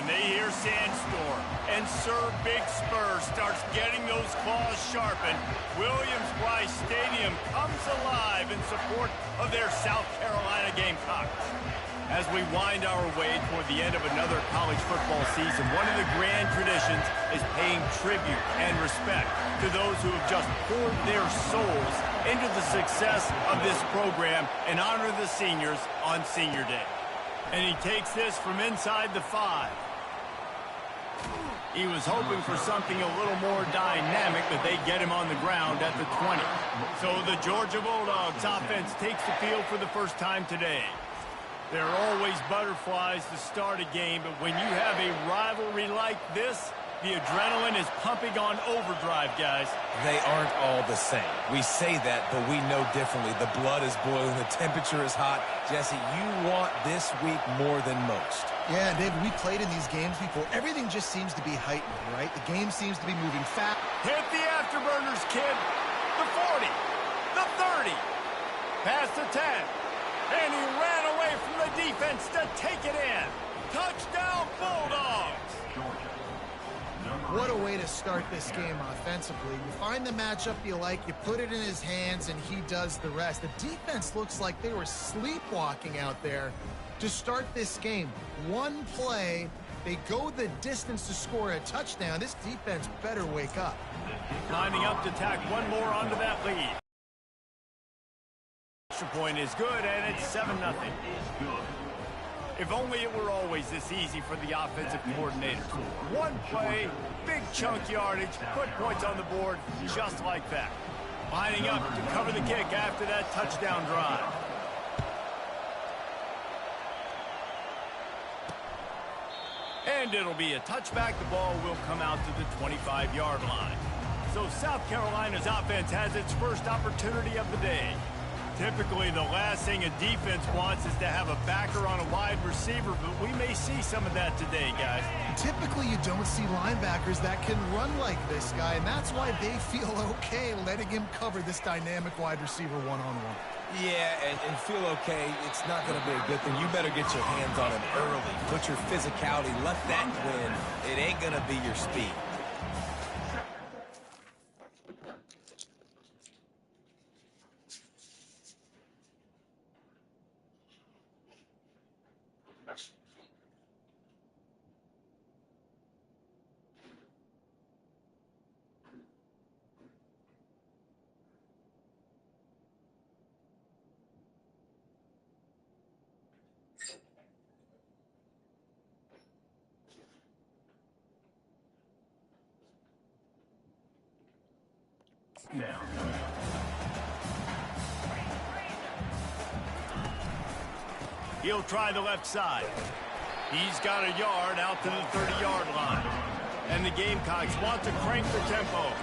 they hear Sandstorm, and Sir Big Spur starts getting those claws sharpened, Williams-Brice Stadium comes alive in support of their South Carolina Gamecocks. As we wind our way toward the end of another college football season, one of the grand traditions is paying tribute and respect to those who have just poured their souls into the success of this program and honor the seniors on Senior Day. And he takes this from inside the 5. He was hoping for something a little more dynamic, but they get him on the ground at the 20. So the Georgia Bulldogs offense takes the field for the first time today. There are always butterflies to start a game, but when you have a rivalry like this, the adrenaline is pumping on overdrive, guys. They aren't all the same. We say that, but we know differently. The blood is boiling. The temperature is hot. Jesse, you want this week more than most. Yeah, David, we played in these games before. Everything just seems to be heightened, right? The game seems to be moving fast. Hit the afterburners, kid. The 40. The 30. Past the 10. And he ran away from the defense to take it in. Touchdown, Bulldogs. What a way to start this game offensively. You find the matchup you like, you put it in his hands, and he does the rest. The defense looks like they were sleepwalking out there to start this game. One play, they go the distance to score a touchdown. This defense better wake up. Lining up to tack one more onto that lead. Extra point is good, and it's 7-0. If only it were always this easy for the offensive coordinators. One play, big chunk yardage, put points on the board just like that. Lining up to cover the kick after that touchdown drive. And it'll be a touchback. The ball will come out to the 25-yard line. So South Carolina's offense has its first opportunity of the day. Typically, the last thing a defense wants is to have a backer on a wide receiver, but we may see some of that today, guys. Typically, you don't see linebackers that can run like this guy, and that's why they feel okay letting him cover this dynamic wide receiver one-on-one. Yeah, and feel okay, it's not going to be a good thing. You better get your hands on him early. Put your physicality, let that win. It ain't going to be your speed. Now. He'll try the left side. He's got a yard out to the 30-yard line. And the Gamecocks want to crank the tempo.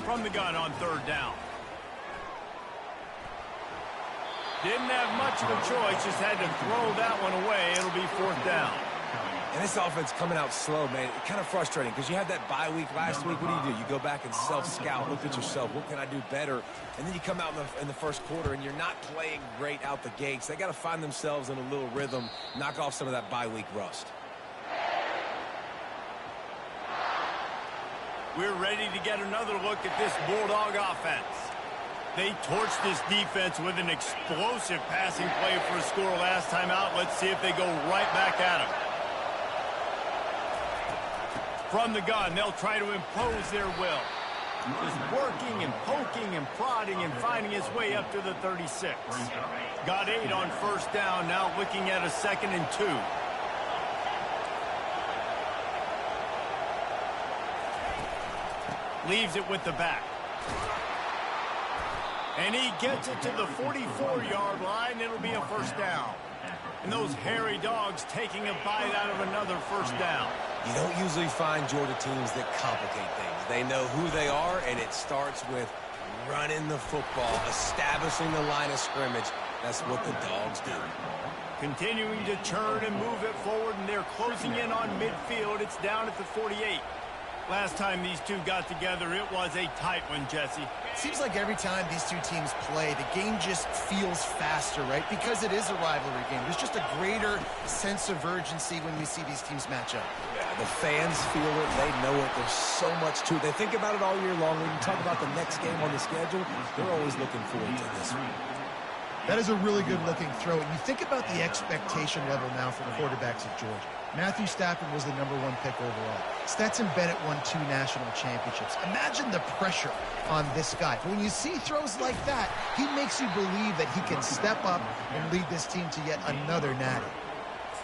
From the gun on 3rd down. Didn't have much of a choice, just had to throw that one away. It'll be 4th down. And this offense coming out slow, man. It's kind of frustrating because you had that bye week last week. What do? You go back and self-scout, look at yourself. What can I do better? And then you come out in the first quarter, and you're not playing great out the gates. They got to find themselves in a little rhythm, knock off some of that bye week rust. We're ready to get another look at this Bulldog offense. They torched this defense with an explosive passing play for a score last time out. Let's see if they go right back at him. From the gun, they'll try to impose their will. Just working and poking and prodding and finding his way up to the 36. Got 8 on 1st down, now looking at a 2nd and 2. Leaves it with the back. And he gets it to the 44-yard line. It'll be a 1st down. And those hairy dogs taking a bite out of another 1st down. You don't usually find Georgia teams that complicate things. They know who they are, and it starts with running the football, establishing the line of scrimmage. That's what the Dogs do. Continuing to churn and move it forward, and they're closing in on midfield. It's down at the 48. Last time these two got together, it was a tight one, Jesse. Seems like every time these two teams play, the game just feels faster, right? Because it is a rivalry game. There's just a greater sense of urgency when we see these teams match up. Yeah, the fans feel it. They know it. There's so much to it. They think about it all year long. When you talk about the next game on the schedule, they're always looking forward to this one. That is a really good-looking throw. And you think about the expectation level now for the quarterbacks at Georgia. Matthew Stafford was the #1 pick overall. Stetson Bennett won 2 national championships. Imagine the pressure on this guy. When you see throws like that, he makes you believe that he can step up and lead this team to yet another natty.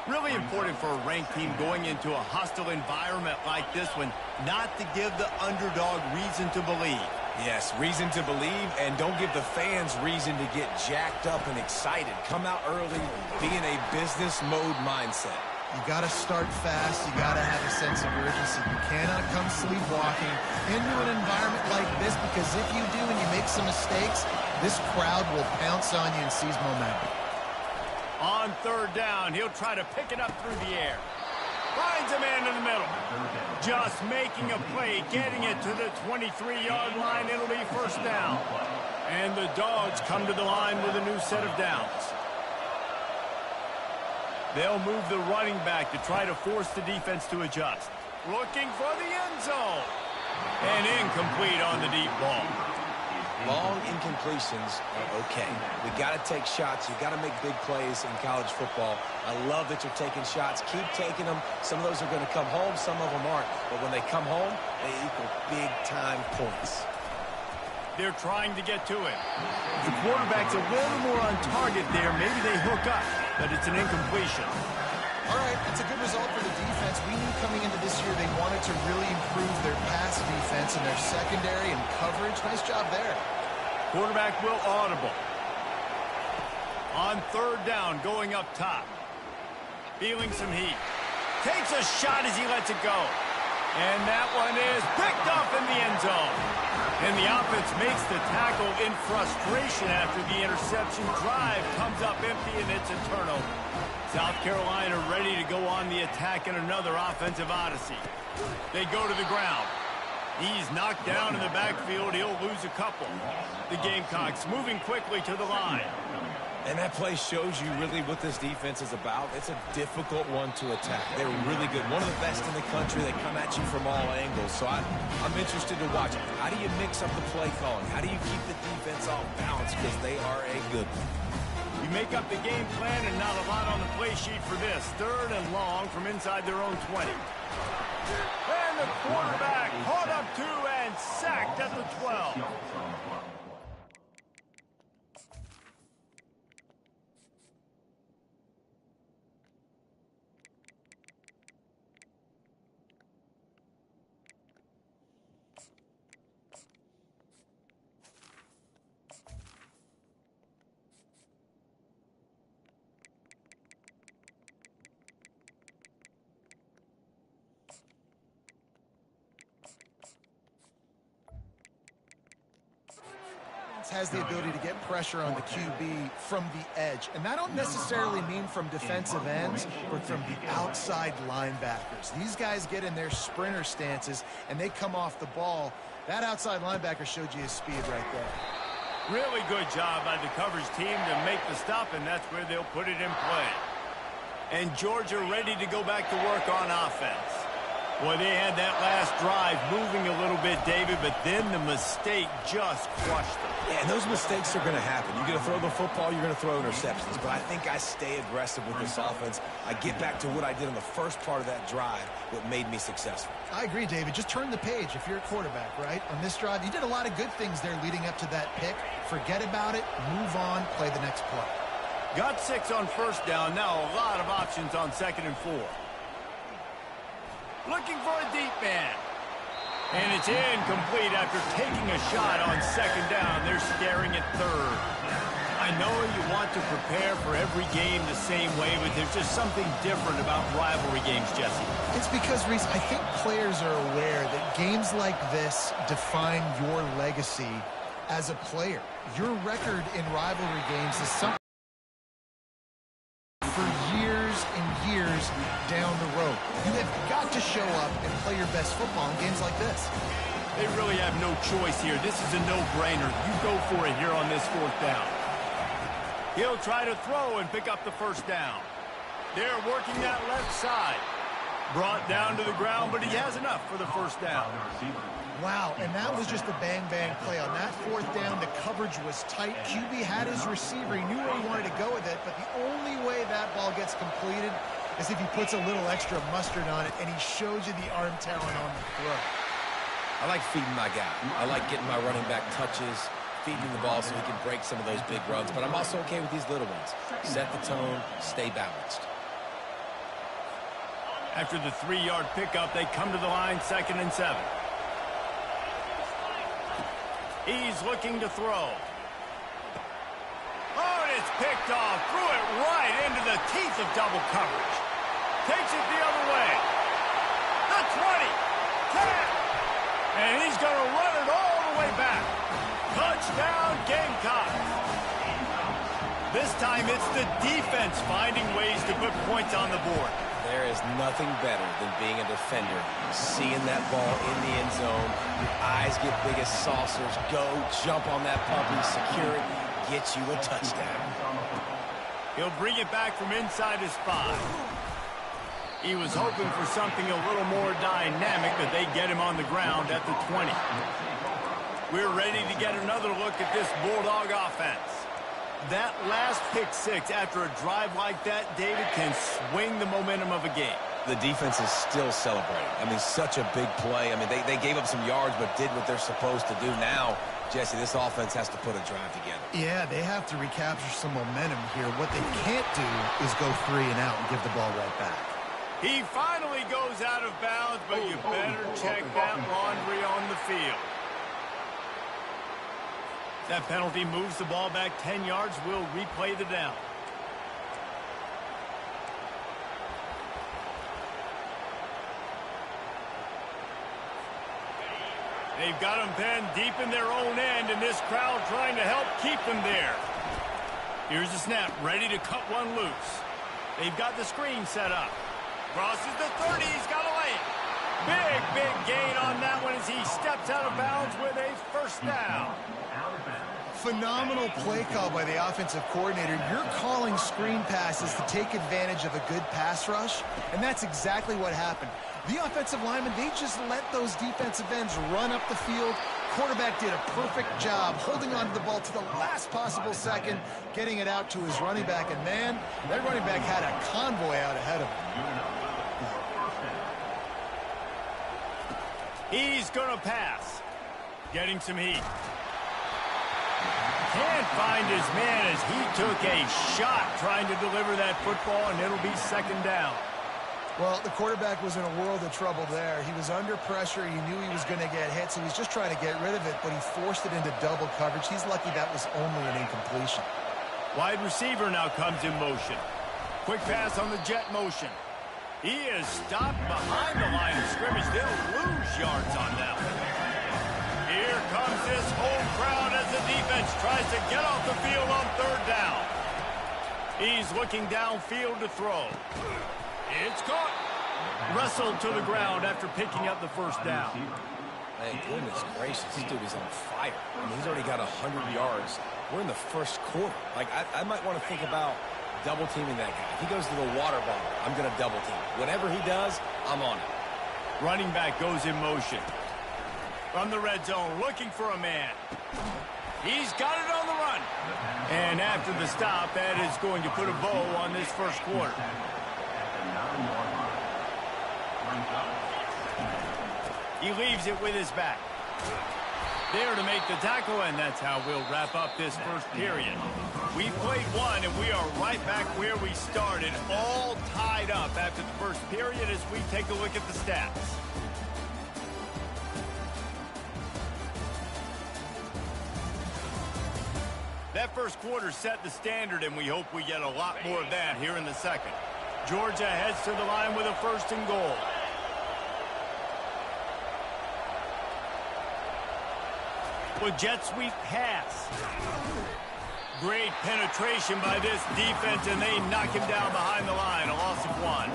Really important for a ranked team going into a hostile environment like this one, not to give the underdog reason to believe. Yes, reason to believe, and don't give the fans reason to get jacked up and excited. Come out early, be in a business mode mindset. You got to start fast. You got to have a sense of urgency. You cannot come sleepwalking into an environment like this, because if you do and you make some mistakes, this crowd will pounce on you and seize momentum. On 3rd down, he'll try to pick it up through the air. Finds a man in the middle. Just making a play, getting it to the 23-yard line. It'll be 1st down. And the Dogs come to the line with a new set of downs. They'll move the running back to try to force the defense to adjust. Looking for the end zone. And incomplete on the deep ball. Long incompletions are okay. We got to take shots. You got to make big plays in college football. I love that you're taking shots. Keep taking them. Some of those are going to come home. Some of them aren't. But when they come home, they equal big-time points. They're trying to get to it. The quarterback's a little more on target there. Maybe they hook up, but it's an incompletion. All right, that's a good result for the defense. We knew coming into this year they wanted to really improve their pass defense and their secondary and coverage. Nice job there. Quarterback will audible. On 3rd down, going up top. Feeling some heat. Takes a shot as he lets it go. And that one is picked up in the end zone. And the offense makes the tackle in frustration after the interception. Drive comes up empty, and it's a turnover. South Carolina ready to go on the attack in another offensive odyssey. They go to the ground. He's knocked down in the backfield. He'll lose a couple. The Gamecocks moving quickly to the line. And that play shows you really what this defense is about. It's a difficult one to attack. They're really good. One of the best in the country. They come at you from all angles. So I'm interested to watch. How do you mix up the play calling? How do you keep the defense off balance? Because they are a good one. You make up the game plan, and not a lot on the play sheet for this. 3rd and long from inside their own 20. And the quarterback caught up to and sacked at the 12. Has the ability to get pressure on the QB from the edge. And that don't necessarily mean from defensive ends, but from the outside linebackers. These guys get in their sprinter stances, and they come off the ball. That outside linebacker showed you his speed right there. Really good job by the coverage team to make the stop, and that's where they'll put it in play. And Georgia ready to go back to work on offense. Boy, they had that last drive moving a little bit, David, but then the mistake just crushed them. Yeah, and those mistakes are going to happen. You're going to throw the football, you're going to throw interceptions. But I think I stay aggressive with this offense. I get back to what I did in the first part of that drive, what made me successful. I agree, David. Just turn the page if you're a quarterback, right? On this drive, you did a lot of good things there leading up to that pick. Forget about it, move on, play the next play. Got 6 on 1st down. Now a lot of options on 2nd and 4. Looking for a deep man. And it's incomplete after taking a shot on 2nd down. They're staring at 3rd. I know you want to prepare for every game the same way, but there's just something different about rivalry games, Jesse. It's because, Reese, I think players are aware that games like this define your legacy as a player. Your record in rivalry games is something for years and years down the road. You have got to show up and play your best football in games like this. They really have no choice here. This is a no-brainer. You go for it here on this 4th down. He'll try to throw and pick up the first down. They're working that left side. Brought down to the ground, but he has enough for the first down. Wow, and that was just a bang-bang play. On that 4th down, the coverage was tight. QB had his receiver. He knew where he wanted to go with it, but the only way that ball gets completed is if he puts a little extra mustard on it, and he shows you the arm talent on the throw. I like feeding my guy. I like getting my running back touches, feeding the ball so he can break some of those big runs, but I'm also okay with these little ones. Set the tone, stay balanced. After the 3-yard pickup, they come to the line, 2nd and 7. He's looking to throw. Oh, and it's picked off. Threw it right into the teeth of double coverage. Takes it the other way. The 20. 10. And he's going to run it all the way back. Touchdown, Gamecocks. This time it's the defense finding ways to put points on the board. There is nothing better than being a defender, seeing that ball in the end zone, your eyes get big as saucers, go, jump on that puppy, secure it, get you a touchdown. He'll bring it back from inside his 5. He was hoping for something a little more dynamic, but they get him on the ground at the 20. We're ready to get another look at this Bulldog offense. That last pick 6 after a drive like that, David, can swing the momentum of a game. The defense is still celebrating. I mean, such a big play. I mean, they gave up some yards but did what they're supposed to do. Now, Jesse, this offense has to put a drive together. Yeah, they have to recapture some momentum here. What they can't do is go 3 and out and give the ball right back. He finally goes out of bounds, but you better check that laundry on the field. That penalty moves the ball back 10 yards. We'll replay the down. They've got them penned deep in their own end, and this crowd trying to help keep them there. Here's the snap, ready to cut one loose. They've got the screen set up. Crosses the 30, he's got to lay it. Big gain on that one as he steps out of bounds with a first down. Phenomenal play call by the offensive coordinator. You're calling screen passes to take advantage of a good pass rush, and that's exactly what happened. The offensive linemen, they just let those defensive ends run up the field. Quarterback did a perfect job holding on to the ball to the last possible second, getting it out to his running back, and man, that running back had a convoy out ahead of him. He's going to pass. Getting some heat. Can't find his man as he took a shot trying to deliver that football, and it'll be second down. Well, the quarterback was in a world of trouble there. He was under pressure. He knew he was going to get hit, so he was just trying to get rid of it, but he forced it into double coverage. He's lucky that was only an incompletion. Wide receiver now comes in motion. Quick pass on the jet motion. He is stopped behind the line of scrimmage. They'll lose yards on that one. Here comes this whole crowd as the defense tries to get off the field on third down. He's looking downfield to throw. It's caught. Wrestled to the ground after picking up the first down. Hey, goodness gracious, this dude is on fire. I mean, he's already got 100 yards. We're in the first quarter. Like, I might want to think about double-teaming that guy. If he goes to the water bottle, I'm going to double-team. Whatever he does, I'm on it. Running back goes in motion. From the red zone, looking for a man. He's got it on the run. And after the stop, that is going to put a bow on this first quarter. He leaves it with his back. There to make the tackle, and that's how we'll wrap up this first period. We played one, and we are right back where we started, all tied up after the first period as we take a look at the stats. That first quarter set the standard, and we hope we get a lot more of that here in the second. Georgia heads to the line with a first and goal. With jet sweep pass. Great penetration by this defense, and they knock him down behind the line. A loss of 1.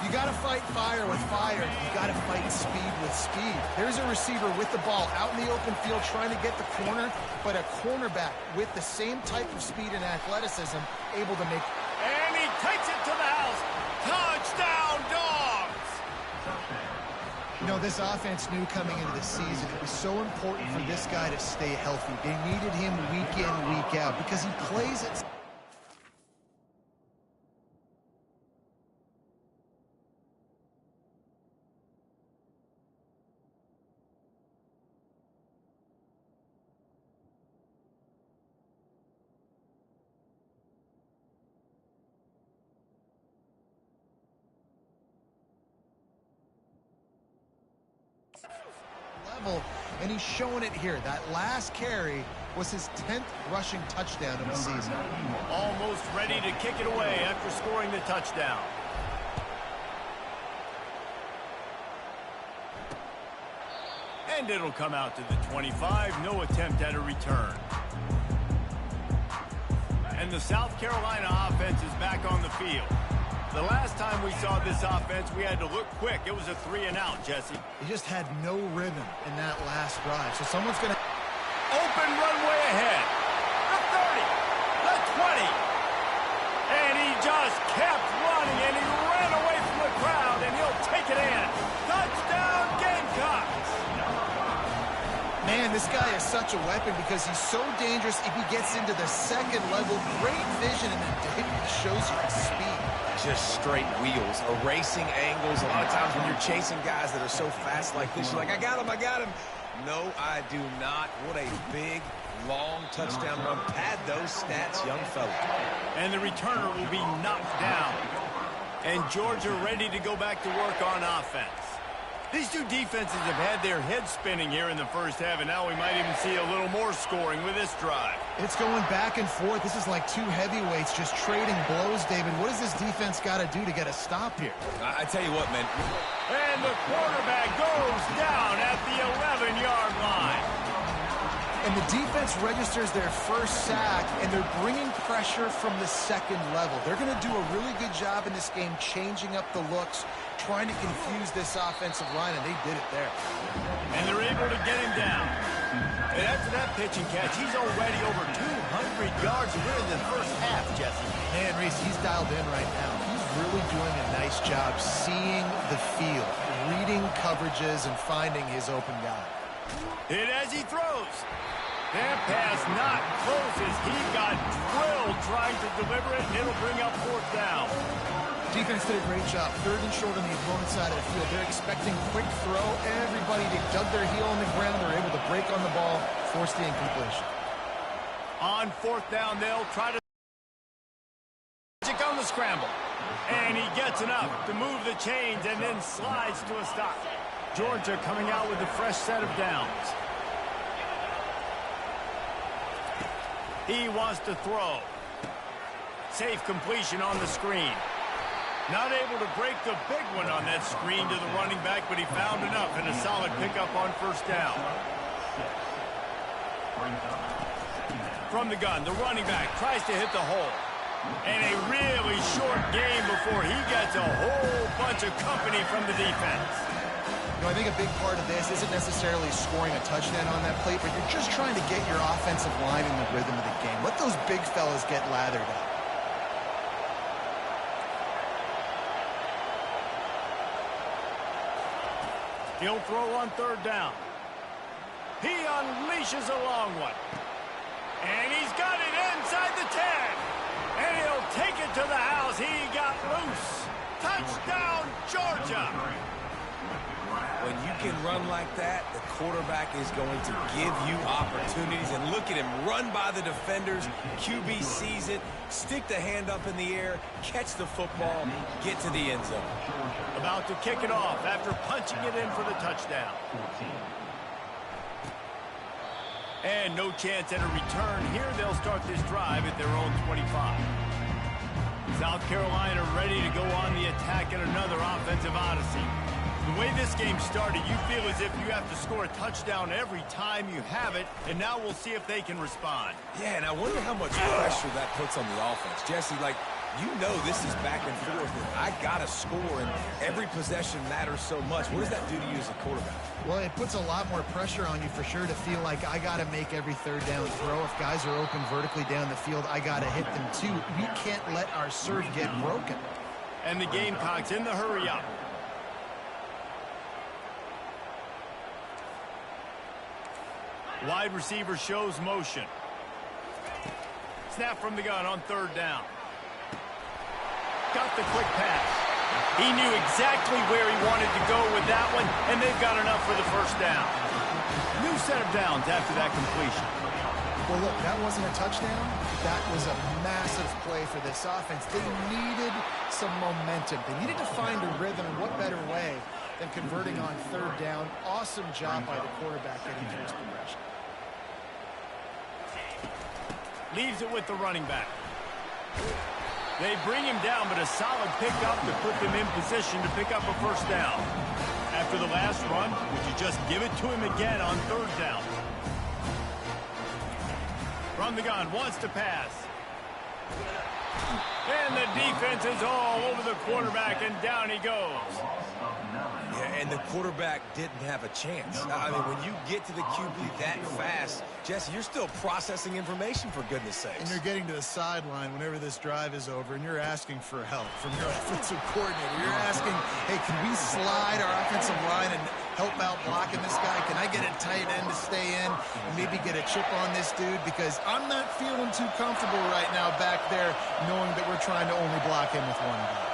You got to fight fire with fire. You got to fight speed with speed. There's a receiver with the ball out in the open field trying to get the corner, but a cornerback with the same type of speed and athleticism able to make. And he takes it to the house. Touchdown, Dawgs! You know, this offense knew coming into the season it was so important for this guy to stay healthy. They needed him week in, week out because he plays it. And he's showing it here. That last carry was his 10th rushing touchdown of the season. Almost ready to kick it away after scoring the touchdown. And it'll come out to the 25. No attempt at a return. And the South Carolina offense is back on the field. The last time we saw this offense, we had to look quick. It was a 3-and-out, Jesse. He just had no rhythm in that last drive. So someone's going to... Open runway ahead. The 30. The 20. And he just kept running, and he ran away from the crowd, and he'll take it in. Touchdown, Gamecocks. Man, this guy is such a weapon because he's so dangerous if he gets into the second level. Great vision, and then it shows you his speed. Just straight wheels, erasing angles. A lot of times when you're chasing guys that are so fast like this, you're like, I got him, I got him. No, I do not. What a big, long touchdown run. Pad those stats, young fella. And the returner will be knocked down. And Georgia ready to go back to work on offense. These two defenses have had their heads spinning here in the first half, and now we might even see a little more scoring with this drive. It's going back and forth. This is like two heavyweights just trading blows, David. What does this defense got to do to get a stop here? I tell you what, man. And the quarterback goes down at the 11-yard line. And the defense registers their first sack, and they're bringing pressure from the second level. They're going to do a really good job in this game changing up the looks, trying to confuse this offensive line, and they did it there. And they're able to get him down. And after that pitch and catch, he's already over 200 yards here in the first half, Jesse. Man, Reese, he's dialed in right now. He's really doing a nice job seeing the field, reading coverages, and finding his open guy. Hit as he throws. That pass not close as he got drilled trying to deliver it, and it'll bring up 4th down. Defense did a great job. 3rd and short on the opponent's side of the field. They're expecting quick throw. Everybody, they dug their heel on the ground. They're able to break on the ball, force the incompletion. On 4th down, they'll try to on the scramble. And he gets enough to move the chains and then slides to a stop. Georgia coming out with a fresh set of downs. He wants to throw. Safe completion on the screen. Not able to break the big one on that screen to the running back, but he found enough and a solid pickup on 1st down. From the gun, the running back tries to hit the hole. And a really short game before he gets a whole bunch of company from the defense. You know, I think a big part of this isn't necessarily scoring a touchdown on that plate, but you're just trying to get your offensive line in the rhythm of the game. Let those big fellas get lathered up. He'll throw on 3rd down. He unleashes a long one. And he's got it inside the 10. And he'll take it to the house. He got loose. Touchdown, Georgia. When you can run like that, the quarterback is going to give you opportunities. And look at him run by the defenders. QB sees it, stick the hand up in the air, catch the football, get to the end zone. About to kick it off after punching it in for the touchdown. And no chance at a return here. They'll start this drive at their own 25. South Carolina ready to go on the attack in another offensive odyssey. The way this game started, you feel as if you have to score a touchdown every time you have it, and now we'll see if they can respond. Yeah, and I wonder how much pressure that puts on the offense. Jesse, like, you know this is back and forth, and I got to score, and every possession matters so much. What does that do to you as a quarterback? Well, it puts a lot more pressure on you for sure to feel like I got to make every third down throw. If guys are open vertically down the field, I got to hit them too. We can't let our serve get broken. And the Gamecocks in the hurry up. Wide receiver shows motion. Snap from the gun on third down. Got the quick pass. He knew exactly where he wanted to go with that one, and they've got enough for the first down. New set of downs after that completion. Well, look, that wasn't a touchdown. That was a massive play for this offense. They needed some momentum. They needed to find a rhythm, and what better way than converting on third down. Awesome job by the quarterback getting to his progression. Leaves it with the running back. They bring him down, but a solid pickup to put them in position to pick up a first down. After the last run, would you just give it to him again on third down? From the gun, wants to pass. And the defense is all over the quarterback, and down he goes. Yeah, and the quarterback didn't have a chance. I mean, when you get to the QB that fast, Jesse, you're still processing information, for goodness sakes. And you're getting to the sideline whenever this drive is over, and you're asking for help from your offensive coordinator. You're asking, hey, can we slide our offensive line and help out blocking this guy? Can I get a tight end to stay in and maybe get a chip on this dude? Because I'm not feeling too comfortable right now back there knowing that we're trying to only block him with one guy.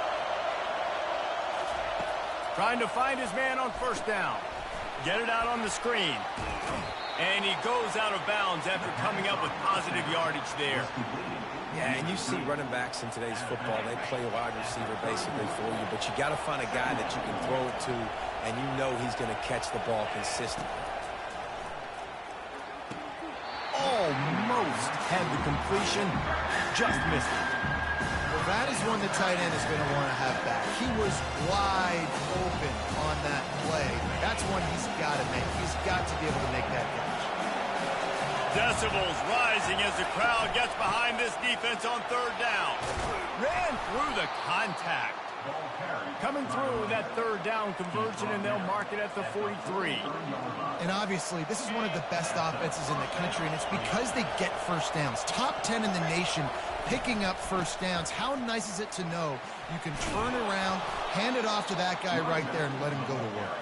Trying to find his man on first down. Get it out on the screen. And he goes out of bounds after coming up with positive yardage there. Yeah, and you see running backs in today's football, they play a wide receiver basically for you, but you got to find a guy that you can throw it to, and you know he's going to catch the ball consistently. Almost had the completion, just missed it. Well, that is one the tight end is going to want to have back. He was wide open on that play. That's one he's got to make. He's got to be able to make that catch. Decibels rising as the crowd gets behind this defense on third down. Ran through the contact. Coming through that third down conversion, and they'll mark it at the 43. And obviously, this is one of the best offenses in the country, and it's because they get first downs. Top 10 in the nation picking up first downs. How nice is it to know you can turn around, hand it off to that guy right there, and let him go to work.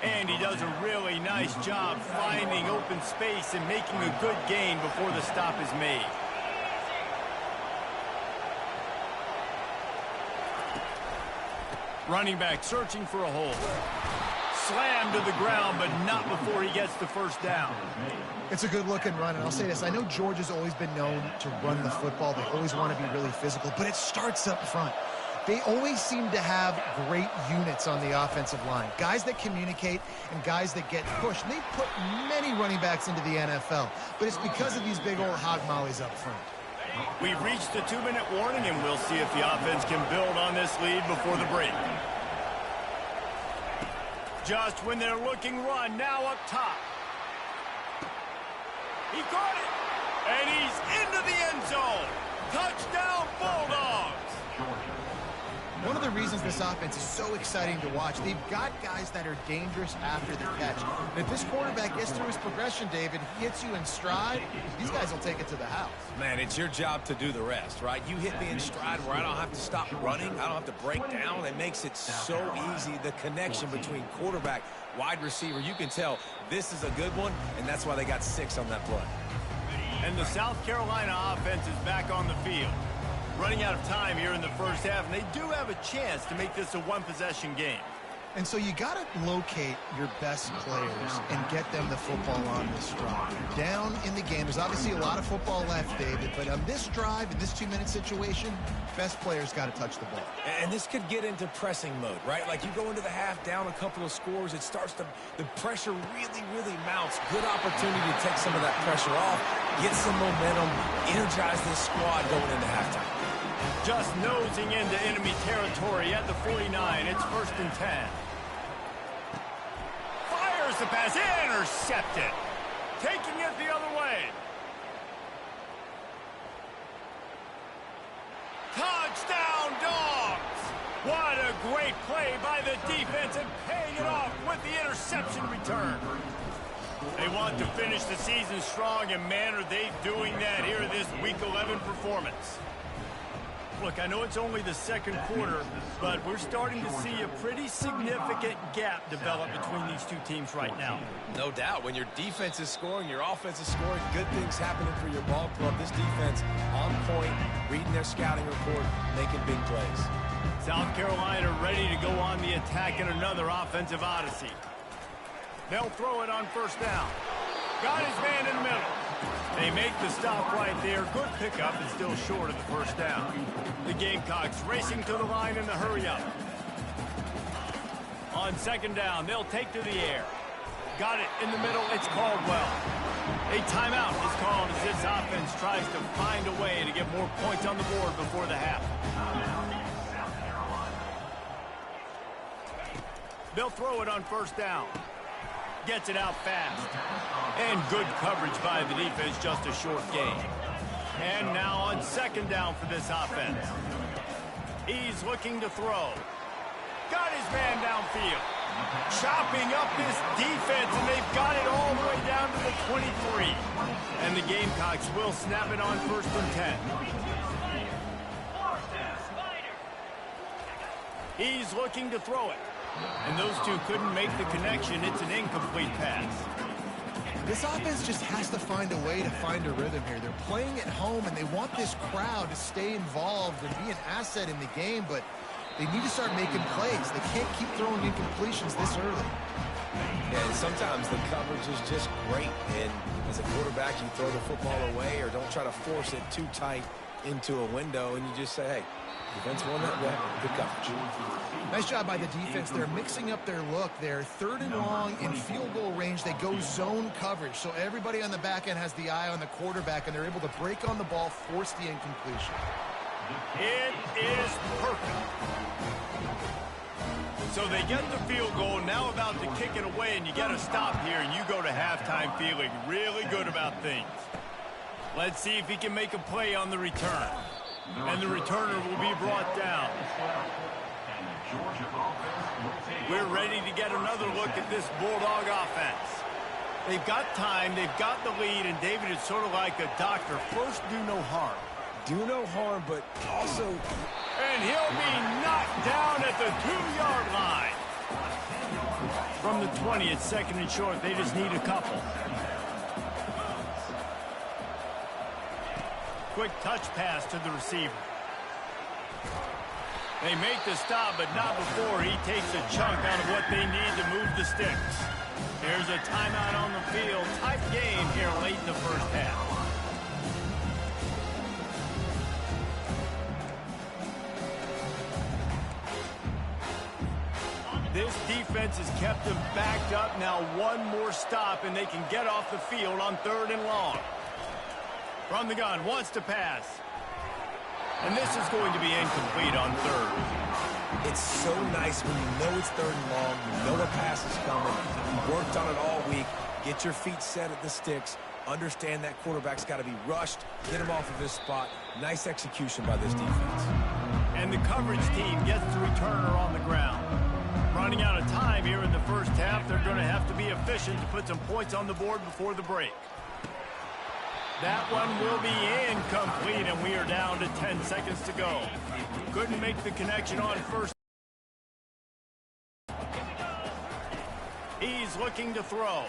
And he does a really nice job finding open space and making a good gain before the stop is made. Running back searching for a hole. Slammed to the ground, but not before he gets the first down. It's a good-looking run, and I'll say this. I know Georgia's always been known to run the football. They always want to be really physical, but it starts up front. They always seem to have great units on the offensive line. Guys that communicate and guys that get pushed. And they've put many running backs into the NFL, but it's because of these big old hog mollies up front. We've reached the 2-minute warning, and we'll see if the offense can build on this lead before the break. Just when they're looking run, now up top. He caught it, and he's into the end zone. Touchdown, Bulldogs. One of the reasons this offense is so exciting to watch, they've got guys that are dangerous after the catch. And if this quarterback gets through his progression, David, he hits you in stride, these guys will take it to the house. Man, it's your job to do the rest, right? You hit me in stride where I don't have to stop running. I don't have to break down. It makes it so easy. The connection between quarterback, wide receiver, you can tell this is a good one, and that's why they got 6 on that play. And the South Carolina offense is back on the field. Running out of time here in the first half, and they do have a chance to make this a one-possession game. And so you got to locate your best players and get them the football on this drive. Down in the game, there's obviously a lot of football left, David, but on this drive, in this 2-minute situation, best players got to touch the ball. And this could get into pressing mode, right? Like you go into the half down a couple of scores, it starts to, the pressure really, really mounts. Good opportunity to take some of that pressure off, get some momentum, energize this squad going into halftime. Just nosing into enemy territory at the 49. It's 1st and 10. Fires the pass, intercepted. Taking it the other way. Touchdown, Dawgs! What a great play by the defense and paying it off with the interception return. They want to finish the season strong, and man, are they doing that here in this Week 11 performance. Look, I know it's only the second quarter, but we're starting to see a pretty significant gap develop between these two teams right now. No doubt. When your defense is scoring, your offense is scoring, good things happening for your ball club. This defense on point, reading their scouting report, making big plays. South Carolina ready to go on the attack in another offensive odyssey. They'll throw it on first down. Got his man in the middle. They make the stop right there. Good pickup and still short of the first down. The Gamecocks racing to the line in the hurry-up. On second down, they'll take to the air. Got it in the middle. It's called well. A timeout is called as this offense tries to find a way to get more points on the board before the half. They'll throw it on first down. Gets it out fast. And good coverage by the defense, just a short gain. And now on second down for this offense. He's looking to throw. Got his man downfield. Chopping up this defense, and they've got it all the way down to the 23. And the Gamecocks will snap it on first and 10. He's looking to throw it. And those two couldn't make the connection. It's an incomplete pass. This offense just has to find a way to find a rhythm here. They're playing at home, and they want this crowd to stay involved and be an asset in the game, but they need to start making plays. They can't keep throwing incompletions this early. Yeah, and sometimes the coverage is just great, and as a quarterback, you throw the football away or don't try to force it too tight into a window, and you just say, hey, defense won that way. Good coverage. Nice job by the defense. They're mixing up their look. They're third and long in field goal range. They go zone coverage. So everybody on the back end has the eye on the quarterback, and they're able to break on the ball, force the incompletion. It is perfect. So they get the field goal, now about to kick it away, and you get a stop here, and you go to halftime feeling really good about things. Let's see if he can make a play on the return. And the returner will be brought down. We're ready to get another look at this Bulldog offense. They've got time, they've got the lead, and David is sort of like a doctor. First, do no harm. Do no harm, but also... And he'll be knocked down at the 2-yard line. From the 20, it's second and short. They just need a couple. Quick touch pass to the receiver. They make the stop, but not before he takes a chunk out of what they need to move the sticks. Here's a timeout on the field. Tight game here late in the first half. This defense has kept them backed up. Now one more stop, and they can get off the field on third and long. From the gun, wants to pass. And this is going to be incomplete on third. It's so nice when you know it's third and long, you know a pass is coming, you worked on it all week, get your feet set at the sticks, understand that quarterback's got to be rushed, get him off of his spot. Nice execution by this defense. And the coverage team gets the returner on the ground. Running out of time here in the first half, they're going to have to be efficient to put some points on the board before the break. That one will be incomplete, and we are down to 10 seconds to go. Couldn't make the connection on first. He's looking to throw.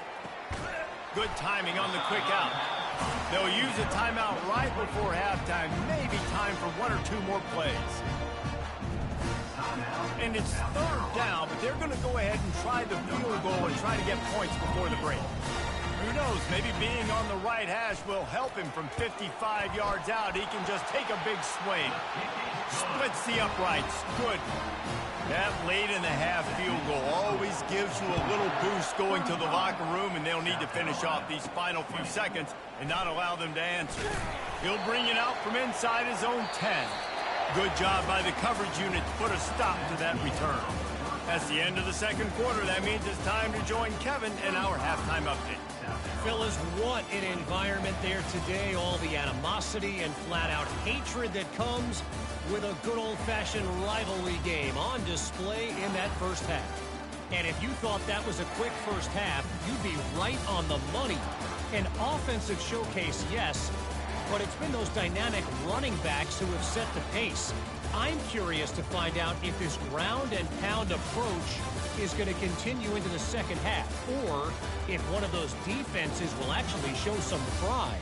Good timing on the quick out. They'll use a timeout right before halftime. Maybe time for one or two more plays. And it's third down, but they're going to go ahead and try the field goal and try to get points before the break. Who knows, maybe being on the right hash will help him from 55 yards out. He can just take a big swing. Splits the uprights. Good. That late in the half field goal always gives you a little boost going to the locker room, and they'll need to finish off these final few seconds and not allow them to answer. He'll bring it out from inside his own 10. Good job by the coverage unit to put a stop to that return. That's the end of the second quarter. That means it's time to join Kevin in our halftime update. Fellas, what an environment there today. All the animosity and flat-out hatred that comes with a good old-fashioned rivalry game on display in that first half. And if you thought that was a quick first half, you'd be right on the money. An offensive showcase, yes, but it's been those dynamic running backs who have set the pace. I'm curious to find out if this ground and pound approach is going to continue into the second half, or if one of those defenses will actually show some pride.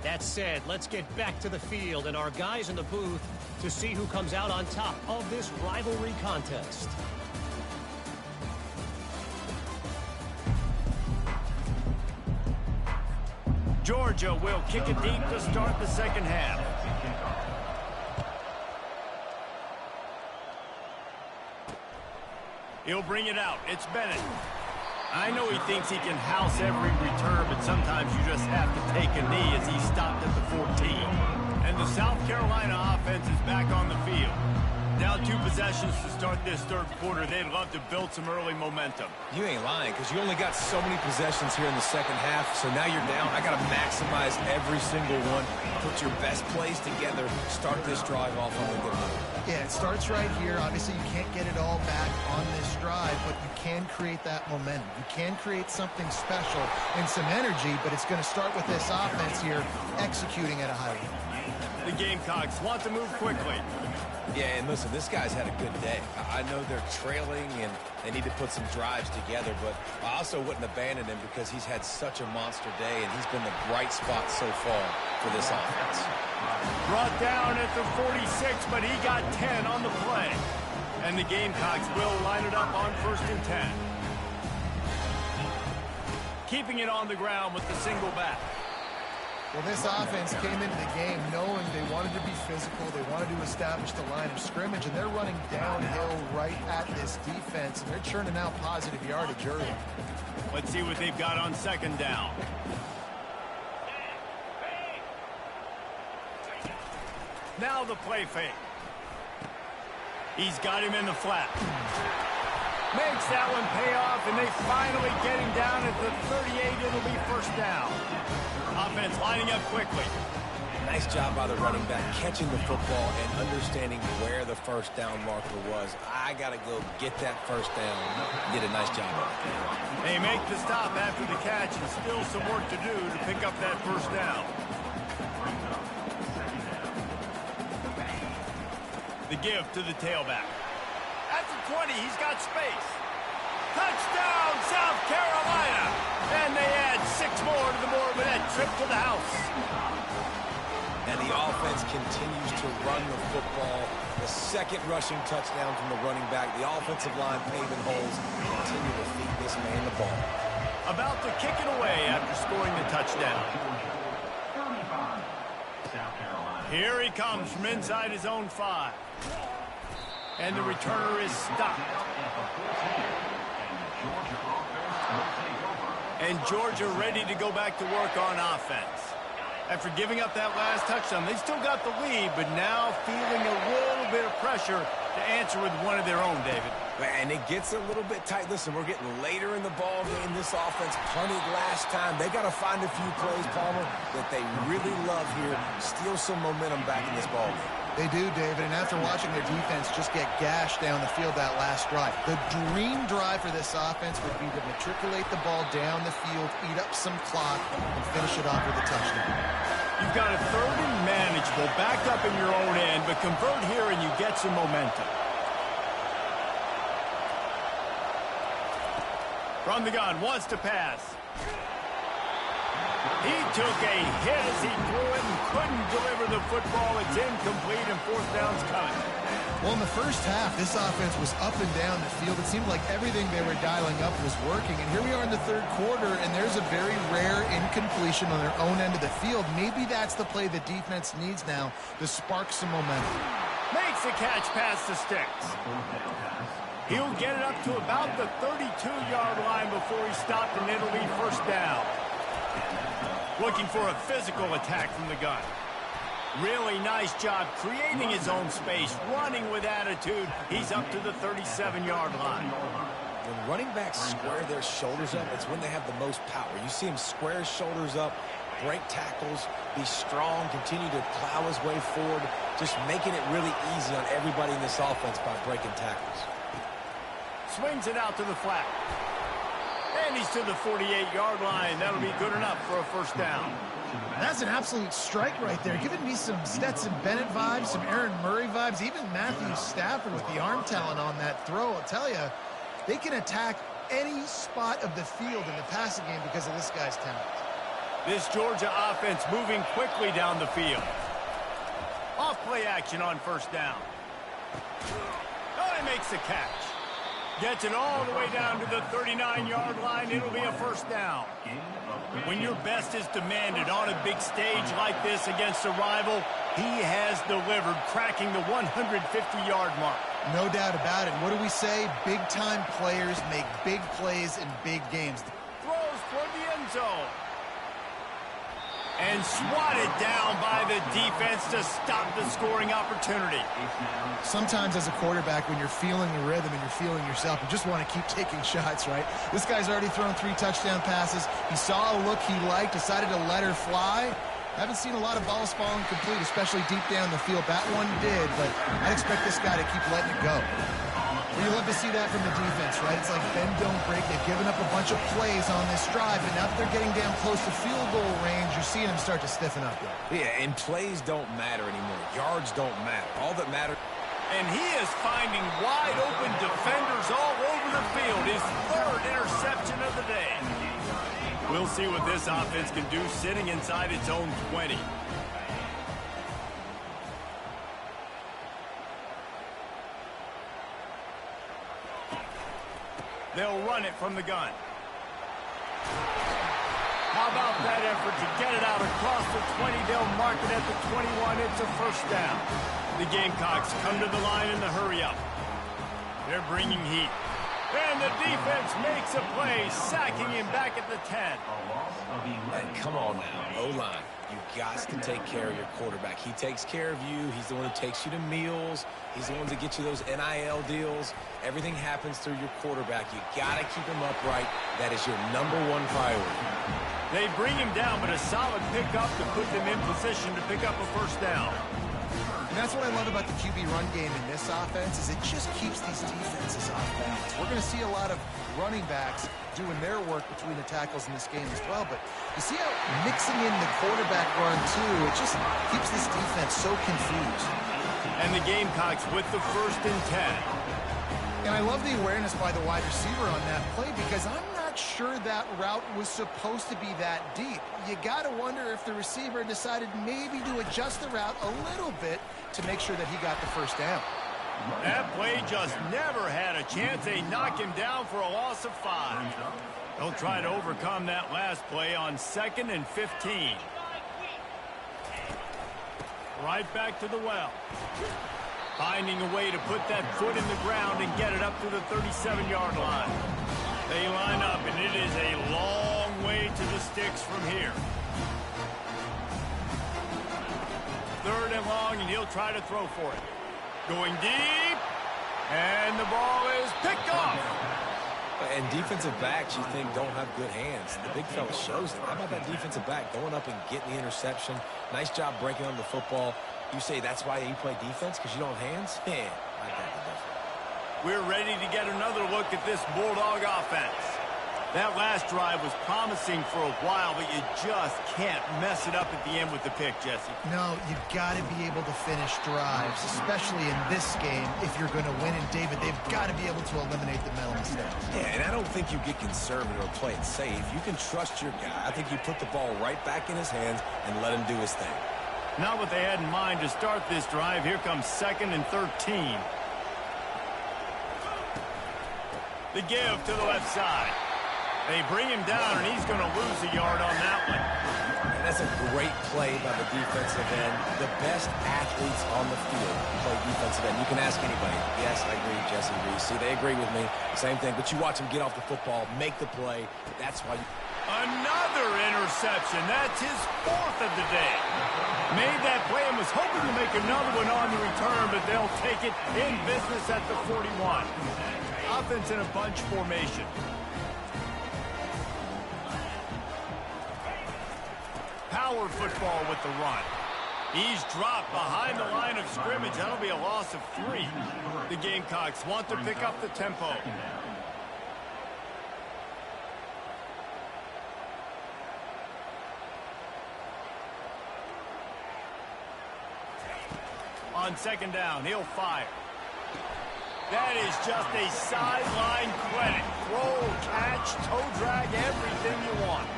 That said, let's get back to the field and our guys in the booth to see who comes out on top of this rivalry contest. Georgia will kick it deep to start the second half. He'll bring it out. It's Bennett. I know he thinks he can house every return, but sometimes you just have to take a knee as he stopped at the 14. And the South Carolina offense is back on the field. Down 2 possessions to start this third quarter. They'd love to build some early momentum. You ain't lying, because you only got so many possessions here in the second half, so now you're down. I got to maximize every single one. Put your best plays together. Start this drive off on a good note. Yeah, it starts right here. Obviously, you can't get it all back on this drive, but you can create that momentum. You can create something special and some energy, but it's going to start with this offense here executing at a high level. The Gamecocks want to move quickly. Yeah, and listen, this guy's had a good day. I know they're trailing and they need to put some drives together, but I also wouldn't abandon him because he's had such a monster day and he's been the bright spot so far for this offense. Brought down at the 46, but he got 10 on the play. And the Gamecocks will line it up on 1st and 10. Keeping it on the ground with the single back. Well, this offense came into the game knowing they wanted to be physical, they wanted to establish the line of scrimmage, and they're running downhill right at this defense, and they're churning out positive yardage early. Let's see what they've got on 2nd down. Now the play fake. He's got him in the flat. Makes that one pay off, and they finally get him down at the 38. It'll be 1st down. Offense lining up quickly. Nice job by the running back catching the football and understanding where the 1st down marker was. I got to go get that 1st down. Did a nice job of it. They make the stop after the catch, and still some work to do to pick up that 1st down. The give to the tailback. At the 20, he's got space. Touchdown, South Carolina! And they add 6 more to the board with that trip to the house. And the offense continues to run the football. The 2nd rushing touchdown from the running back. The offensive line paving holes. Continue to feed this man the ball. About to kick it away after scoring the touchdown. Here he comes from inside his own 5. And the returner is stopped. And Georgia ready to go back to work on offense. After giving up that last touchdown, they still got the lead, but now feeling a little bit of pressure to answer with one of their own, David. And it gets a little bit tight. Listen, we're getting later in the ball game. This offense punted last time. They got to find a few plays, Palmer, that they really love here. Steal some momentum back in this ball game. They do, David, and after watching their defense just get gashed down the field that last drive, the dream drive for this offense would be to matriculate the ball down the field, eat up some clock, and finish it off with a touchdown. You've got a 3rd and manageable, backed up in your own end, but convert here and you get some momentum. From the gun, wants to pass. He took a hit as he threw it and couldn't deliver the football. It's incomplete and 4th down's coming. Well, in the first half, this offense was up and down the field. It seemed like everything they were dialing up was working. And here we are in the 3rd quarter, and there's a very rare incompletion on their own end of the field. Maybe that's the play the defense needs now to spark some momentum. Makes the catch past the sticks. He'll get it up to about the 32-yard line before he stopped, and it'll be 1st down. Looking for a physical attack from the gun. Really nice job creating his own space, running with attitude. He's up to the 37-yard line. When running backs square their shoulders up, it's when they have the most power. You see him square his shoulders up, break tackles, be strong, continue to plow his way forward, just making it really easy on everybody in this offense by breaking tackles. Swings it out to the flat. And he's to the 48-yard line. That'll be good enough for a first down. That's an absolute strike right there, giving me some Stetson Bennett vibes, some Aaron Murray vibes, even Matthew Stafford with the arm talent on that throw. I'll tell you, they can attack any spot of the field in the passing game because of this guy's talent. This Georgia offense moving quickly down the field. Off play action on first down. Oh, he makes the catch. Gets it all the way down to the 39-yard line. It'll be a first down. When your best is demanded on a big stage like this against a rival, he has delivered, cracking the 150-yard mark. No doubt about it. What do we say? Big-time players make big plays in big games. Throws toward the end zone. And swatted down by the defense to stop the scoring opportunity. Sometimes as a quarterback, when you're feeling the rhythm and you're feeling yourself, you just want to keep taking shots, right? This guy's already thrown 3 touchdown passes. He saw a look he liked, decided to let her fly. Haven't seen a lot of balls falling complete, especially deep down the field. That one did, but I'd expect this guy to keep letting it go. You love to see that from the defense, right? It's like bend, don't break. They've given up a bunch of plays on this drive, and now that they're getting down close to field goal range, you're seeing them start to stiffen up there. Yeah, and plays don't matter anymore. Yards don't matter. All that matters. And he is finding wide-open defenders all over the field. His 3rd interception of the day. We'll see what this offense can do sitting inside its own 20. They'll run it from the gun. How about that effort to get it out across the 20? They'll mark it at the 21. It's a first down. The Gamecocks come to the line in the hurry-up. They're bringing heat. And the defense makes a play, sacking him back at the 10. Hey, come on now, O-line. You've got to take care of your quarterback. He takes care of you. He's the one who takes you to meals. He's the one that gets you those NIL deals. Everything happens through your quarterback. You got to keep him upright. That is your #1 priority. They bring him down, but a solid pickup to put them in position to pick up a first down. And that's what I love about the QB run game in this offense is it just keeps these defenses off balance. We're going to see a lot of running backs doing their work between the tackles in this game as well. But you see how mixing in the quarterback run, too, it just keeps this defense so confused. And the Gamecocks with the 1st and 10. And I love the awareness by the wide receiver on that play because I'm not sure that route was supposed to be that deep. You got to wonder if the receiver decided maybe to adjust the route a little bit to make sure that he got the first down. That play just never had a chance. They knock him down for a loss of 5. They'll try to overcome that last play on 2nd and 15. Right back to the well. Finding a way to put that foot in the ground and get it up to the 37-yard line. They line up, and it is a long way to the sticks from here. 3rd and long, and he'll try to throw for it. Going deep, and the ball is picked off. And defensive backs, you think, don't have good hands. The big fella shows it. How about that defensive back going up and getting the interception? Nice job breaking on the football. You say that's why you play defense, because you don't have hands? Yeah, I got the difference. We're ready to get another look at this Bulldog offense. That last drive was promising for a while, but you just can't mess it up at the end with the pick, Jesse. No, you've got to be able to finish drives, especially in this game. If you're going to win, and David, they've got to be able to eliminate the mental mistakes. Yeah, and I don't think you get conservative or play it safe. You can trust your guy. I think you put the ball right back in his hands and let him do his thing. Not what they had in mind to start this drive. Here comes 2nd and 13. The give to the left side. They bring him down, and he's going to lose a yard on that one. And that's a great play by the defensive end. The best athletes on the field play defensive end. You can ask anybody. Yes, I agree, Jesse Reese. See, they agree with me. Same thing. But you watch him get off the football, make the play. That's why you... Another interception. That's his 4th of the day. Made that play and was hoping to make another one on the return, but they'll take it in business at the 41. Offense in a bunch formation. Power football with the run. He's dropped behind the line of scrimmage. That'll be a loss of 3. The Gamecocks want to pick up the tempo. On second down, he'll fire. That is just a sideline credit. Roll, catch, toe drag, everything you want.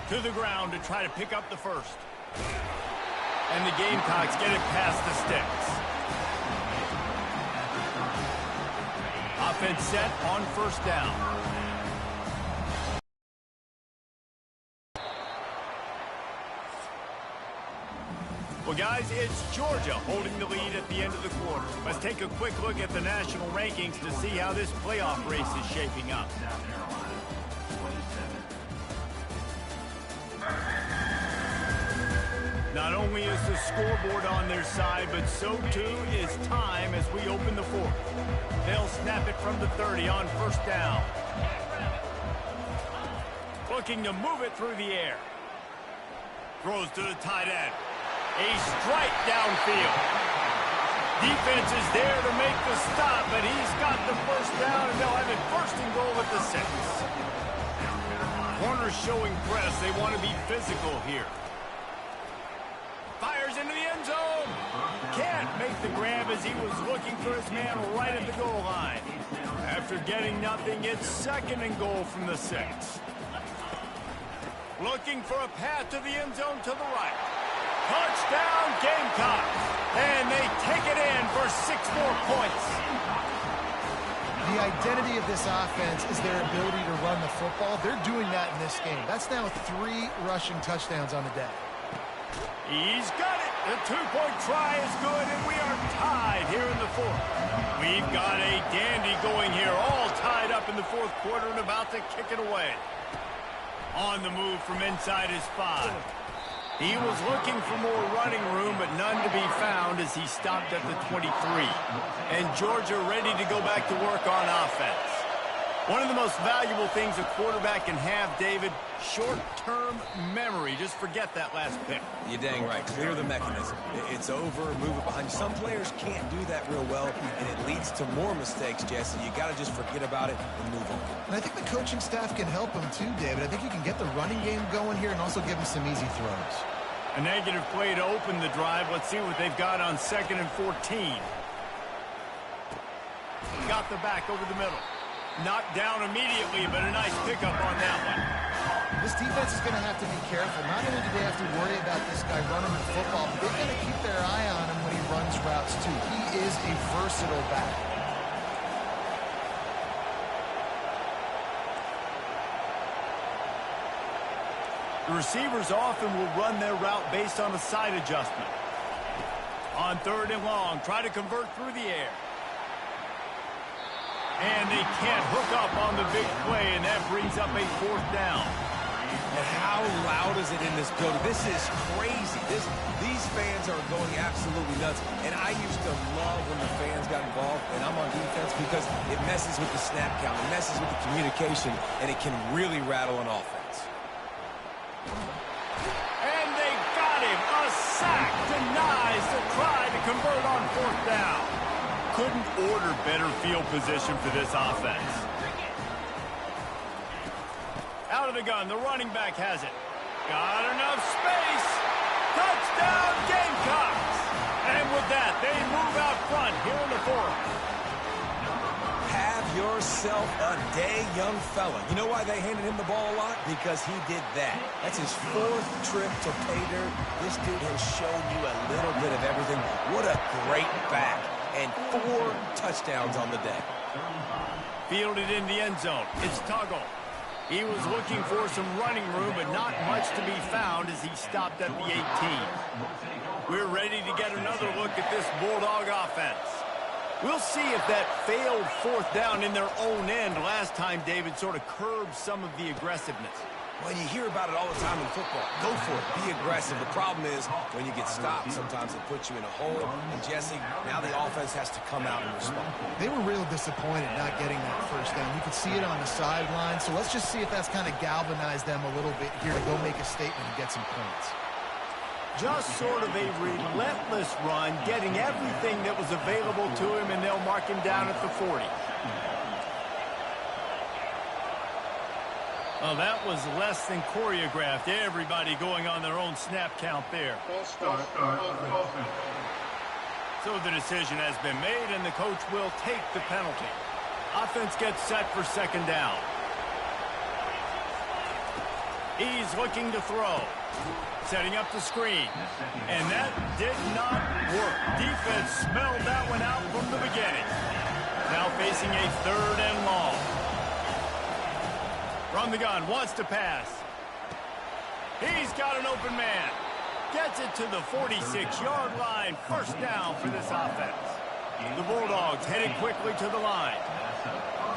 To the ground to try to pick up the first. And the Gamecocks get it past the sticks. Offense set on first down. Well, guys, it's Georgia holding the lead at the end of the quarter. Let's take a quick look at the national rankings to see how this playoff race is shaping up. Not only is the scoreboard on their side, but so too is time as we open the fourth. They'll snap it from the 30 on first down. Looking to move it through the air. Throws to the tight end. A strike downfield. Defense is there to make the stop, but he's got the first down, and they'll have it first and goal at the 6. Corners showing press. They want to be physical here. Fires into the end zone. Can't make the grab as he was looking for his man right at the goal line. After getting nothing, it's second and goal from the 6. Looking for a path to the end zone to the right. Touchdown, Gamecocks. And they take it in for 6 more points. The identity of this offense is their ability to run the football. They're doing that in this game. That's now 3 rushing touchdowns on the day. He's got it. The 2-point try is good, and we are tied here in the fourth. We've got a dandy going here, all tied up in the fourth quarter and about to kick it away. On the move from inside his 5. He was looking for more running room, but none to be found as he stopped at the 23. And Georgia ready to go back to work on offense. One of the most valuable things a quarterback can have, David, short-term memory. Just forget that last pick. You're dang right. Clear the mechanism. It's over, move it behind you. Some players can't do that real well, and it leads to more mistakes, Jesse. You got to just forget about it and move on. And I think the coaching staff can help him too, David. I think you can get the running game going here and also give him some easy throws. A negative play to open the drive. Let's see what they've got on 2nd and 14. Got the back over the middle. Knocked down immediately, but a nice pickup on that one. This defense is going to have to be careful. Not only do they have to worry about this guy running the football, but they've got to keep their eye on him when he runs routes too. He is a versatile back. The receivers often will run their route based on a side adjustment. On 3rd and long, try to convert through the air. And they can't hook up on the big play, and that brings up a 4th down. And how loud is it in this building? This is crazy. These fans are going absolutely nuts. And I used to love when the fans got involved, and I'm on defense because it messes with the snap count. It messes with the communication, and it can really rattle an offense. And they got him. A sack denies the try to convert on 4th down. Couldn't order better field position for this offense. Out of the gun, the running back has it. Got enough space. Touchdown, Gamecocks. And with that, they move out front here in the fourth. Have yourself a day, young fella. You know why they handed him the ball a lot? Because he did that. That's his 4th trip to pay dirt. This dude has shown you a little bit of everything. What a great back. And 4 touchdowns on the day. Fielded in the end zone. It's Tuggle. He was looking for some running room, but not much to be found as he stopped at the 18. We're ready to get another look at this Bulldog offense. We'll see if that failed fourth down in their own end last time, David, sort of curbed some of the aggressiveness. Well, you hear about it all the time in football. Go for it. Be aggressive. The problem is when you get stopped, sometimes it puts you in a hole. And, Jesse, now the offense has to come out and respond. They were real disappointed not getting that first down. You could see it on the sideline. So let's just see if that's kind of galvanized them a little bit here to go make a statement and get some points. Just sort of a relentless run, getting everything that was available to him, and they'll mark him down at the 40. Well, that was less than choreographed. Everybody going on their own snap count there. So the decision has been made, and the coach will take the penalty. Offense gets set for second down. He's looking to throw. Setting up the screen. And that did not work. Defense smelled that one out from the beginning. Now facing a third and long. From the gun, wants to pass. He's got an open man. Gets it to the 46-yard line. First down for this offense. The Bulldogs headed quickly to the line.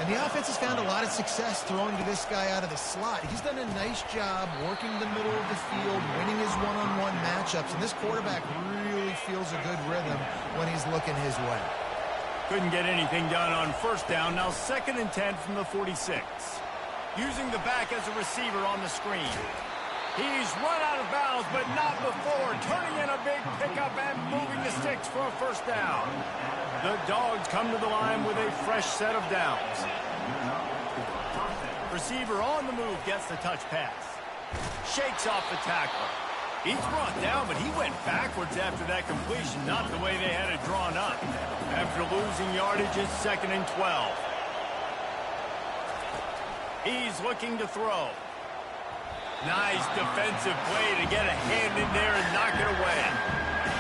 And the offense has found a lot of success throwing to this guy out of the slot. He's done a nice job working the middle of the field, winning his one-on-one matchups, and this quarterback really feels a good rhythm when he's looking his way. Couldn't get anything done on first down. Now 2nd and 10 from the 46. Using the back as a receiver on the screen. He's run out of bounds, but not before. Turning in a big pickup and moving the sticks for a first down. The Dogs come to the line with a fresh set of downs. Receiver on the move gets the touch pass. Shakes off the tackle. He's brought down, but he went backwards after that completion, not the way they had it drawn up. After losing yardage, it's 2nd and 12. He's looking to throw. Nice defensive play to get a hand in there and knock it away.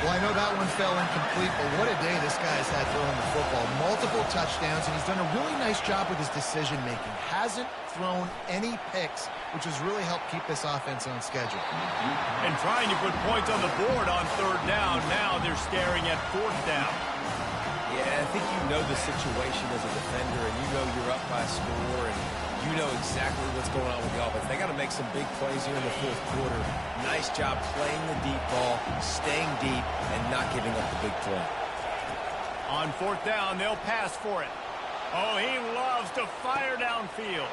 Well, I know that one fell incomplete, but what a day this guy's had throwing the football. Multiple touchdowns, and he's done a really nice job with his decision-making. Hasn't thrown any picks, which has really helped keep this offense on schedule. And trying to put points on the board on third down. Now they're staring at fourth down. Yeah, I think you know the situation as a defender, and you know you're up by a score, and you know exactly what's going on with the offense. They got to make some big plays here in the fourth quarter. Nice job playing the deep ball, staying deep, and not giving up the big play. On fourth down, they'll pass for it. Oh, he loves to fire downfield.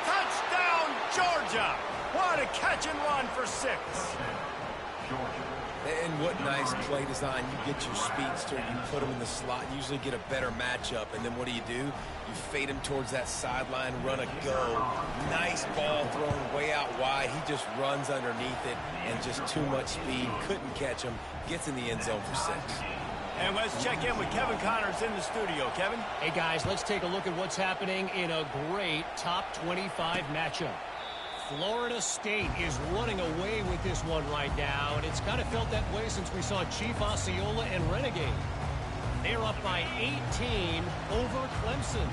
Touchdown, Georgia! What a catch and run for 6. And what nice play design. You get your speedster, you put him in the slot, usually get a better matchup, and then what do? You fade him towards that sideline, run a go. Nice ball thrown way out wide. He just runs underneath it, and just too much speed. Couldn't catch him. Gets in the end zone for 6. And let's check in with Kevin Connors in the studio. Kevin? Hey, guys, let's take a look at what's happening in a great top 25 matchup. Florida State is running away with this one right now, and it's kind of felt that way since we saw Chief Osceola and Renegade. They're up by 18 over Clemson.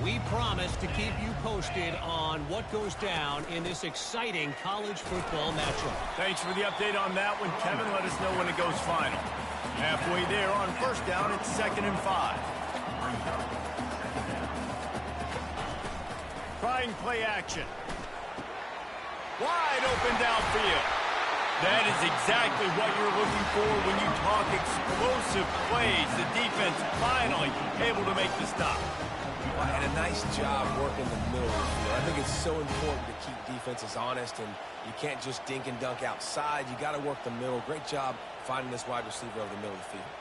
We promise to keep you posted on what goes down in this exciting college football matchup. Thanks for the update on that one, Kevin. Let us know when it goes final. Halfway there on first down, it's 2nd and 5. Trying play action. Wide open downfield. That is exactly what you're looking for when you talk explosive plays. The defense finally able to make the stop. And a nice job working the middle of the field. I think it's so important to keep defenses honest, and you can't just dink and dunk outside. You got to work the middle. Great job finding this wide receiver over the middle of the field.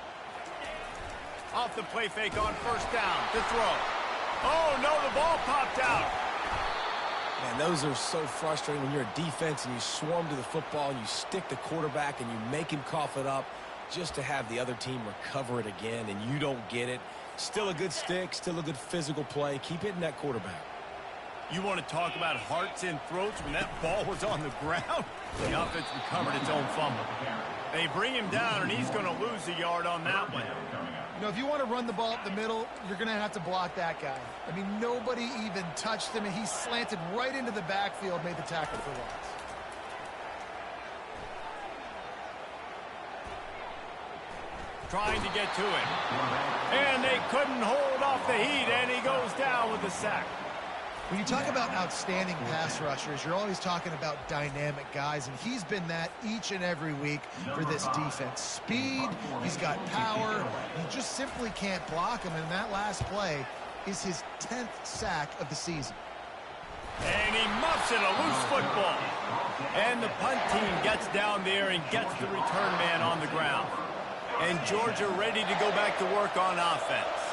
Off the play fake on first down to throw. Oh, no, the ball popped out. Man, those are so frustrating when you're a defense and you swarm to the football and you stick the quarterback and you make him cough it up just to have the other team recover it again, and you don't get it. Still a good stick, still a good physical play. Keep hitting that quarterback. You want to talk about hearts and throats when that ball was on the ground? The offense recovered its own fumble. They bring him down, and he's going to lose a yard on that one. You know, if you want to run the ball up the middle, you're going to have to block that guy. I mean, nobody even touched him, and he slanted right into the backfield, made the tackle for loss. trying to get to it. And they couldn't hold off the heat, and he goes down with the sack. When you talk about outstanding pass rushers, you're always talking about dynamic guys, and he's been that each and every week for this defense. Speed, he's got power, you just simply can't block him, and that last play is his 10th sack of the season. And he muffs it, a loose football. And the punt team gets down there and gets the return man on the ground. And Georgia ready to go back to work on offense.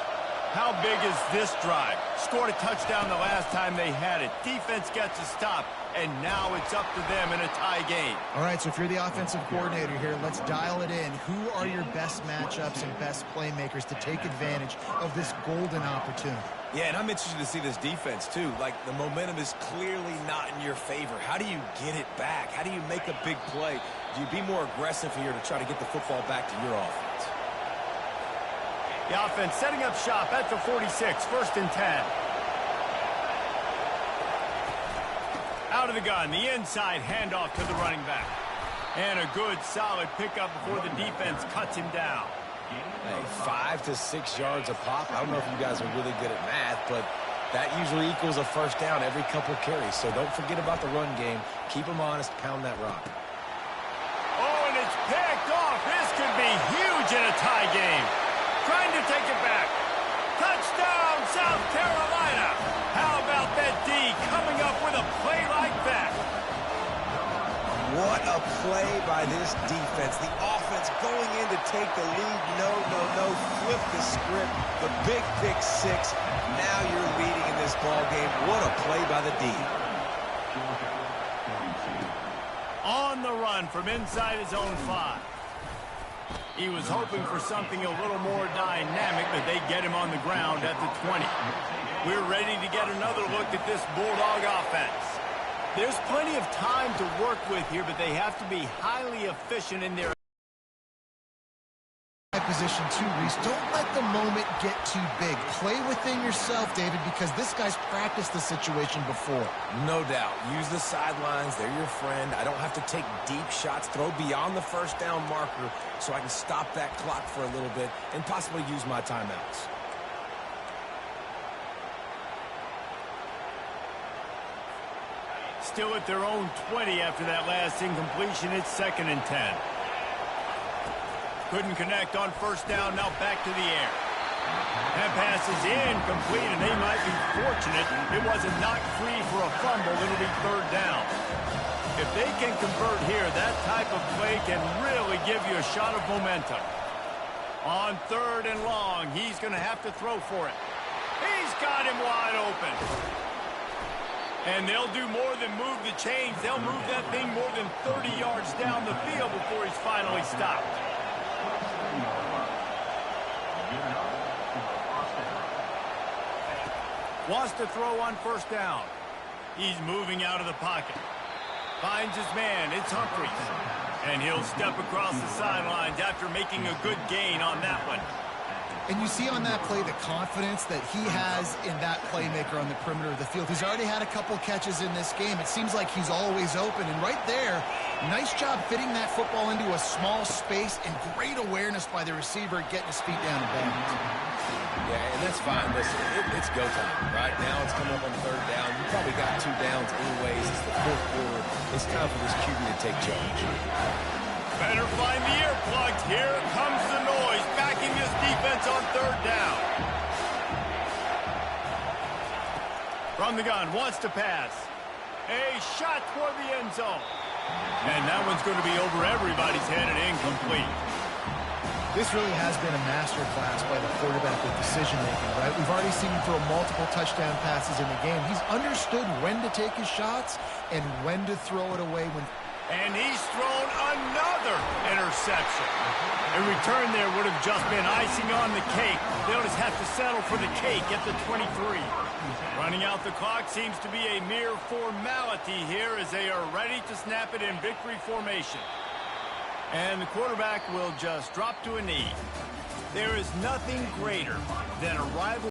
How big is this drive? Scored a touchdown the last time they had it. Defense gets a stop, and now it's up to them in a tie game. All right, so if you're the offensive coordinator here, let's dial it in. Who are your best matchups and best playmakers to take advantage of this golden opportunity? Yeah, and I'm interested to see this defense, too. Like, the momentum is clearly not in your favor. How do you get it back? How do you make a big play? Do you be more aggressive here to try to get the football back to your offense? The offense setting up shop at the 46, 1st and 10. Out of the gun, the inside handoff to the running back. And a good, solid pickup before the defense cuts him down. Hey, 5 to 6 yards a pop. I don't know if you guys are really good at math, but that usually equals a first down every couple carries. So don't forget about the run game. Keep them honest. Pound that rock. Oh, and it's picked off. This could be huge in a tie game. Trying to take it back. Touchdown, South Carolina. How about that D coming up with a play like that? What a play by this defense. The offense going in to take the lead. No. Flip the script. The big pick six. Now you're leading in this ball game. What a play by the D. On the run from inside his own 5. He was hoping for something a little more dynamic, but they get him on the ground at the 20. We're ready to get another look at this Bulldog offense. There's plenty of time to work with here, but they have to be highly efficient in their position too, Reese. Don't let the moment get too big. Play within yourself, David, because this guy's practiced the situation before. No doubt. Use the sidelines. They're your friend. I don't have to take deep shots. Throw beyond the first down marker so I can stop that clock for a little bit and possibly use my timeouts. Still at their own 20 after that last incompletion. It's 2nd and 10. Couldn't connect on first down. Now back to the air. That pass is incomplete, and they might be fortunate it wasn't knocked free for a fumble. It'll be 3rd down. If they can convert here, that type of play can really give you a shot of momentum. On 3rd and long, he's going to have to throw for it. He's got him wide open. And they'll do more than move the chains. They'll move that thing more than 30 yards down the field before he's finally stopped. Wants to throw on first down. He's moving out of the pocket. Finds his man. It's Humphries. And he'll step across the sidelines after making a good gain on that one. And you see on that play the confidence that he has in that playmaker on the perimeter of the field. He's already had a couple catches in this game. It seems like he's always open. And right there, nice job fitting that football into a small space, and great awareness by the receiver getting his feet down and bounds. Yeah, and that's fine. Listen, it's go time. Right now it's coming up on 3rd down. You probably got 2 downs anyways. It's the 4th quarter. It's time for this QB to take charge. Better find the earplugs. Here comes the noise, backing this defense on 3rd down. From the gun, wants to pass. A shot toward the end zone. And that one's going to be over everybody's head and incomplete. This really has been a masterclass by the quarterback with decision-making, right? We've already seen him throw multiple touchdown passes in the game. He's understood when to take his shots and when to throw it away when... And he's thrown another interception. A return there would have just been icing on the cake. They'll just have to settle for the cake at the 23. Running out the clock seems to be a mere formality here as they are ready to snap it in victory formation. And the quarterback will just drop to a knee. There is nothing greater than a rival